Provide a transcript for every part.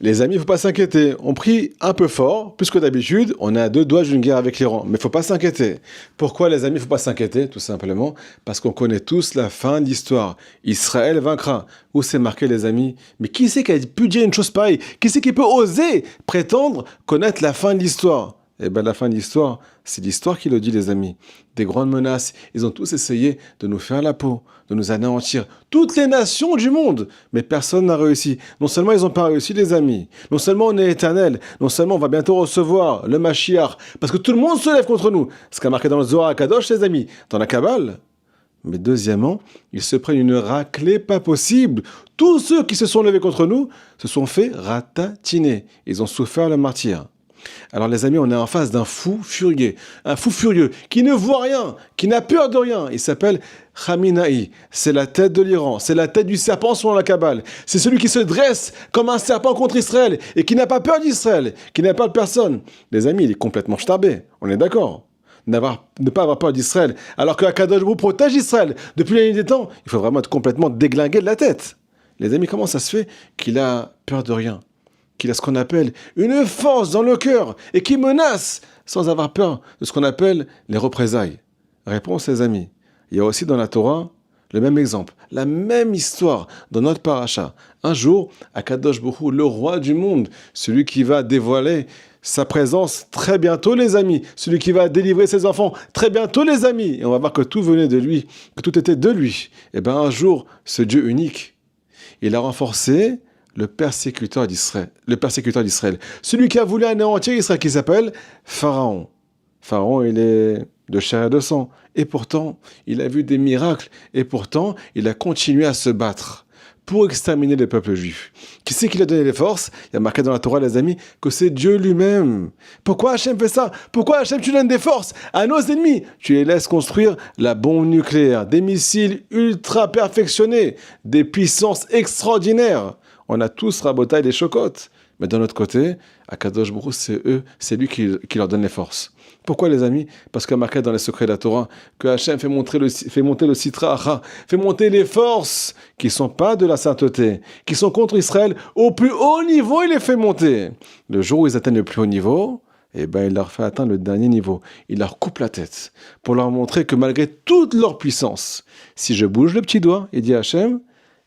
Les amis, il ne faut pas s'inquiéter. On prie un peu fort, plus que d'habitude. On est à 2 doigts d'une guerre avec l'Iran. Mais il ne faut pas s'inquiéter. Pourquoi, les amis, il ne faut pas s'inquiéter? Tout simplement parce qu'on connaît tous la fin de l'histoire. Israël vaincra. Où c'est marqué, les amis? Mais qui c'est qui a pu dire une chose pareille? Qui c'est qui peut oser prétendre connaître la fin de l'histoire? Eh bien, la fin de l'histoire, c'est l'histoire qui le dit, les amis. Des grandes menaces. Ils ont tous essayé de nous faire la peau, de nous anéantir. Toutes les nations du monde. Mais personne n'a réussi. Non seulement ils n'ont pas réussi, les amis. Non seulement on est éternel. Non seulement on va bientôt recevoir le Mashiach. Parce que tout le monde se lève contre nous. Ce qu'a marqué dans le Zohar Kadosh, les amis. Dans la Kabbale. Mais deuxièmement, ils se prennent une raclée pas possible. Tous ceux qui se sont levés contre nous se sont fait ratatiner. Ils ont souffert le martyre. Alors les amis, on est en face d'un fou furieux, qui ne voit rien, qui n'a peur de rien. Il s'appelle Khamenei, c'est la tête de l'Iran, c'est la tête du serpent selon la Kabbale. C'est celui qui se dresse comme un serpent contre Israël et qui n'a pas peur d'Israël, qui n'a peur de personne. Les amis, il est complètement starbé, on est d'accord. Ne pas avoir peur d'Israël, alors que Akadosh vous protège Israël depuis la nuit des temps, il faut vraiment être complètement déglingué de la tête. Les amis, comment ça se fait qu'il a peur de rien? Qu'il a ce qu'on appelle une force dans le cœur et qui menace sans avoir peur de ce qu'on appelle les représailles. Réponse, les amis. Il y a aussi dans la Torah le même exemple, la même histoire dans notre paracha. Un jour, Akadosh Baruch Hu, le roi du monde, celui qui va dévoiler sa présence très bientôt, les amis, celui qui va délivrer ses enfants très bientôt, les amis, et on va voir que tout venait de lui, que tout était de lui. Et bien un jour, ce Dieu unique, il a renforcé le persécuteur d'Israël, celui qui a voulu anéantir Israël, qui s'appelle Pharaon. Pharaon, il est de chair et de sang, et pourtant, il a vu des miracles, et pourtant, il a continué à se battre pour exterminer les peuples juifs. Qui c'est qui lui a donné les forces? Il y a marqué dans la Torah, les amis, que c'est Dieu lui-même. Pourquoi Hachem fait ça? Pourquoi Hachem, tu donnes des forces à nos ennemis? Tu les laisses construire la bombe nucléaire, des missiles ultra perfectionnés, des puissances extraordinaires. On a tous rabotaillé des chocottes. Mais d'un autre côté, Akadosh Baruch Hu, c'est lui qui leur donne les forces. Pourquoi, les amis? Parce qu'il y a marqué dans les secrets de la Torah que Hachem fait monter le Sitra Achra, fait monter les forces qui ne sont pas de la sainteté, qui sont contre Israël. Au plus haut niveau, il les fait monter. Le jour où ils atteignent le plus haut niveau, eh ben, il leur fait atteindre le dernier niveau. Il leur coupe la tête pour leur montrer que malgré toute leur puissance, si je bouge le petit doigt, il dit Hachem,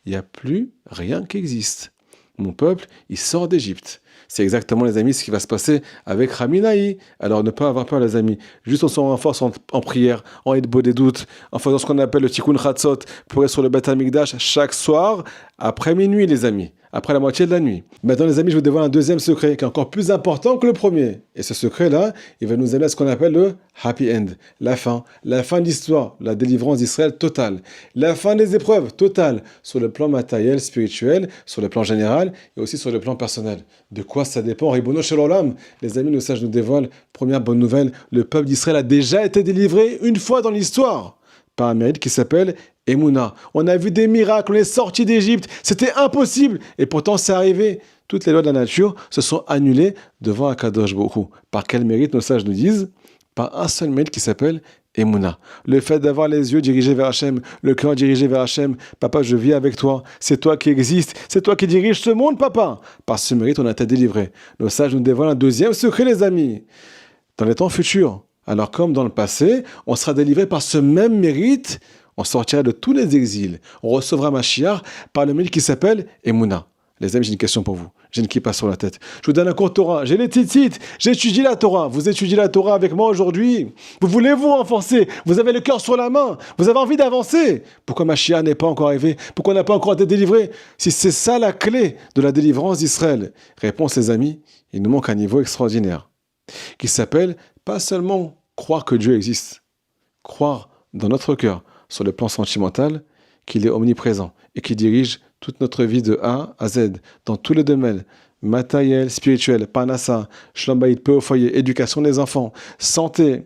il n'y a plus rien qui existe. Mon peuple, il sort d'Égypte. C'est exactement, les amis, ce qui va se passer avec Khamenei. Alors, ne pas avoir peur, les amis. Juste on se renforce en prière, en aide des doutes, en faisant ce qu'on appelle le Tikkun Chatzot, pour être sur le Beth Amikdash chaque soir, après minuit, les amis. Après la moitié de la nuit. Maintenant, les amis, je vous dévoile un deuxième secret qui est encore plus important que le premier. Et ce secret-là, il va nous amener à ce qu'on appelle le happy end, la fin de l'histoire, la délivrance d'Israël totale, la fin des épreuves totale, sur le plan matériel, spirituel, sur le plan général et aussi sur le plan personnel. De quoi ça dépend? Ribono Shel Olam. Les amis, le sage nous dévoile, première bonne nouvelle, le peuple d'Israël a déjà été délivré une fois dans l'histoire, par un mérite qui s'appelle Emouna. On a vu des miracles, on est sorti d'Égypte, c'était impossible, et pourtant c'est arrivé. Toutes les lois de la nature se sont annulées devant Akadosh Baruch Hu. Par quel mérite nos sages nous disent? Par un seul mérite qui s'appelle Emouna. Le fait d'avoir les yeux dirigés vers Hachem, le cœur dirigé vers Hachem. Papa, je vis avec toi, c'est toi qui existes, c'est toi qui diriges ce monde, papa. Par ce mérite, on a été délivré. Nos sages nous dévoilent un deuxième secret, les amis. Dans les temps futurs, alors comme dans le passé, on sera délivré par ce même mérite. On sortira de tous les exils. On recevra Mashiach par le mérite qui s'appelle Emouna. Les amis, j'ai une question pour vous. J'ai une kippa sur la tête. Je vous donne un cours Torah. J'ai les tzitzit. J'étudie la Torah. Vous étudiez la Torah avec moi aujourd'hui. Vous voulez vous renforcer. Vous avez le cœur sur la main. Vous avez envie d'avancer. Pourquoi Mashiach n'est pas encore arrivé? Pourquoi on n'a pas encore été délivré? Si c'est ça la clé de la délivrance d'Israël. Réponse, les amis, il nous manque un niveau extraordinaire qui s'appelle pas seulement croire que Dieu existe, croire dans notre cœur, sur le plan sentimental, qu'il est omniprésent et qui dirige toute notre vie de A à Z, dans tous les domaines, matériel, spirituel, parnassa, shalom bayit, paix au foyer, éducation des enfants, santé,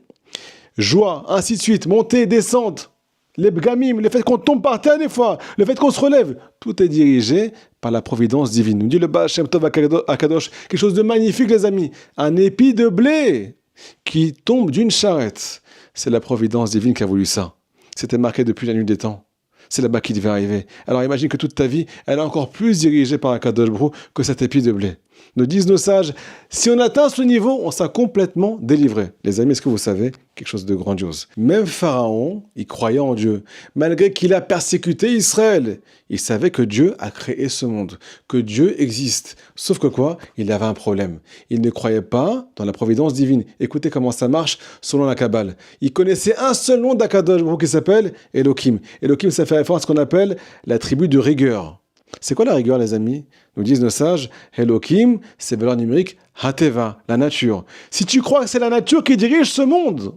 joie, ainsi de suite, montée, descente, les bgamim, le fait qu'on tombe par terre des fois, le fait qu'on se relève, tout est dirigé par la providence divine. Nous dit le Baal Shem Tov Akadosh, quelque chose de magnifique, les amis, un épi de blé qui tombe d'une charrette. C'est la providence divine qui a voulu ça. C'était marqué depuis la nuit des temps. C'est là-bas qu'il devait arriver. Alors imagine que toute ta vie, elle est encore plus dirigée par Akadosh Baruch Hu que cet épi de blé. Nous disent nos sages, si on atteint ce niveau, on sera complètement délivré. Les amis, est-ce que vous savez quelque chose de grandiose? Même Pharaon, il croyait en Dieu. Malgré qu'il a persécuté Israël, il savait que Dieu a créé ce monde, que Dieu existe. Sauf que quoi? Il avait un problème. Il ne croyait pas dans la providence divine. Écoutez comment ça marche selon la Kabbale. Il connaissait un seul nom d'Akadosh Baruch Hu qui s'appelle Elohim. Elohim, ça fait référence à ce qu'on appelle la tribu de rigueur. C'est quoi la rigueur, les amis? Nous disent nos sages, Elohim, c'est valeur numérique, Hateva, la nature. Si tu crois que c'est la nature qui dirige ce monde,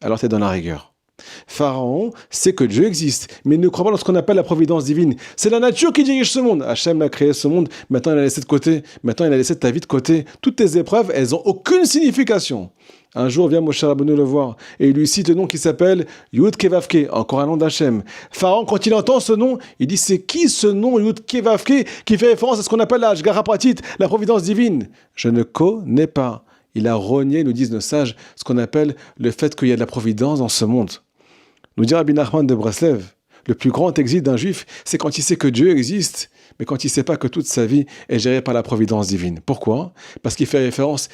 alors tu es dans la rigueur. Pharaon sait que Dieu existe, mais il ne croit pas dans ce qu'on appelle la providence divine. C'est la nature qui dirige ce monde. Hachem a créé ce monde, maintenant il a laissé de côté, maintenant il a laissé ta vie de côté. Toutes tes épreuves, elles n'ont aucune signification. Un jour vient Moshe Rabbeinu le voir et il lui cite un nom qui s'appelle Yud Kevavke, encore un nom d'Hachem. Pharaon, quand il entend ce nom, il dit c'est qui ce nom Yud Kevavke qui fait référence à ce qu'on appelle la Hashgacha Pratit, la providence divine? Je ne connais pas. Il a renié, nous disent nos sages, ce qu'on appelle le fait qu'il y a de la providence dans ce monde. Nous dit Rabbi Nachman de Breslev, le plus grand exil d'un juif, c'est quand il sait que Dieu existe, mais quand il ne sait pas que toute sa vie est gérée par la providence divine. Pourquoi? Parce qu'il fait référence,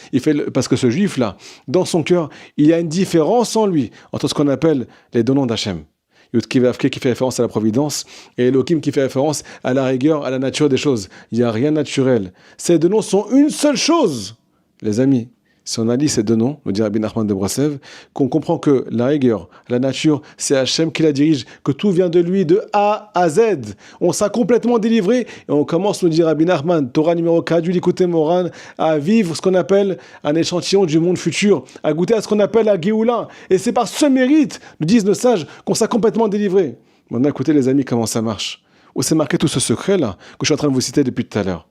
parce que ce juif-là, dans son cœur, il y a une différence en lui entre ce qu'on appelle les deux noms d'Hachem. Yud Kevavke qui fait référence à la providence et Elohim qui fait référence à la rigueur, à la nature des choses. Il n'y a rien de naturel. Ces deux noms sont une seule chose, les amis. Si on allie ces deux noms, nous dit Rabbi Nachman de Breslev, qu'on comprend que la rigueur, la nature, c'est Hachem qui la dirige, que tout vient de lui, de A à Z. On sera complètement délivré et on commence, nous dit Rabbi Nachman, Torah numéro 4, du Likutei Moharan, à vivre ce qu'on appelle un échantillon du monde futur, à goûter à ce qu'on appelle la Géoula. Et c'est par ce mérite, nous disent nos sages, qu'on sera complètement délivré. Maintenant, écoutez les amis, comment ça marche. Où c'est marqué tout ce secret-là que je suis en train de vous citer depuis tout à l'heure.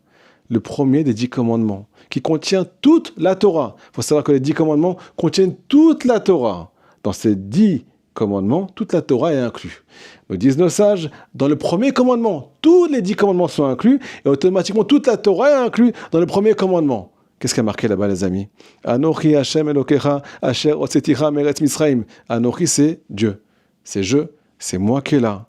Le premier des 10 commandements, qui contient toute la Torah. Il faut savoir que les 10 commandements contiennent toute la Torah. Dans ces 10 commandements, toute la Torah est inclue. Nous disent nos sages, dans le premier commandement, tous les 10 commandements sont inclus, et automatiquement toute la Torah est inclue dans le premier commandement. Qu'est-ce qui a marqué là-bas, les amis? Anochi Hashem Elokecha, Asher Hotzeticha Meretz Mitzrayim. Anochi, c'est Dieu. C'est je, c'est moi qui est là.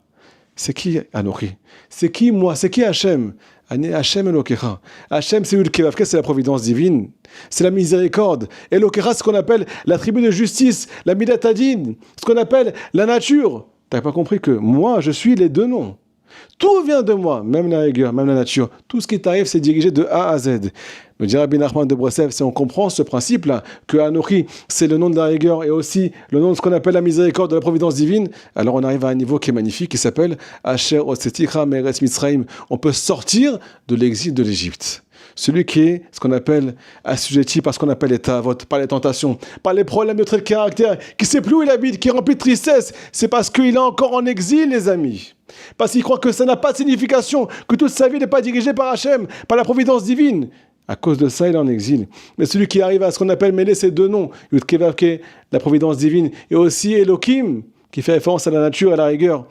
C'est qui Anochi? C'est qui moi? C'est qui Hashem? Hashem Elokecha. Hashem, c'est Yud Kevavke, c'est la providence divine. C'est la miséricorde. Elokecha, c'est ce qu'on appelle la tribu de justice, la Midat Hadin, ce qu'on appelle la nature. T'as pas compris que moi, je suis les deux noms. Tout vient de moi, même la rigueur, même la nature. Tout ce qui t'arrive, c'est dirigé de A à Z. Me dit Rabbi Nachman de Breslev, si on comprend ce principe-là, que Anochi, c'est le nom de la rigueur et aussi le nom de ce qu'on appelle la miséricorde de la providence divine, alors on arrive à un niveau qui est magnifique, qui s'appelle Asher Hotzeticha Meretz Mitzrayim. On peut sortir de l'exil de l'Égypte. Celui qui est ce qu'on appelle assujetti par ce qu'on appelle les tavot, par les tentations, par les problèmes de trait de caractère, qui ne sait plus où il habite, qui est rempli de tristesse, c'est parce qu'il est encore en exil, les amis. Parce qu'il croit que ça n'a pas de signification, que toute sa vie n'est pas dirigée par Hachem, par la providence divine. À cause de ça, il est en exil. Mais celui qui arrive à ce qu'on appelle mêler ces deux noms, Yud Kevavke, la providence divine, et aussi Elohim, qui fait référence à la nature et à la rigueur,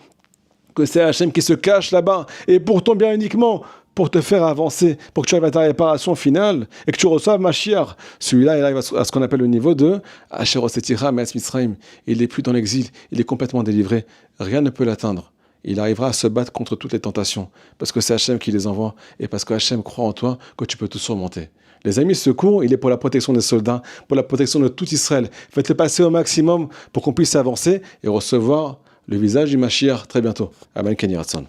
que c'est Hachem qui se cache là-bas, et pour ton bien uniquement, pour te faire avancer, pour que tu arrives à ta réparation finale, et que tu reçoives Mashiach. Celui-là, il arrive à ce qu'on appelle le niveau de Asher Hotzeticha Meretz Mitzrayim. Il n'est plus dans l'exil, il est complètement délivré. Rien ne peut l'atteindre. Il arrivera à se battre contre toutes les tentations, parce que c'est Hachem qui les envoie, et parce que Hachem croit en toi que tu peux tout surmonter. Les amis, ce cours, il est pour la protection des soldats, pour la protection de tout Israël. Faites-le passer au maximum pour qu'on puisse avancer et recevoir le visage du Mashiach très bientôt. Amen, Kenny Ratson.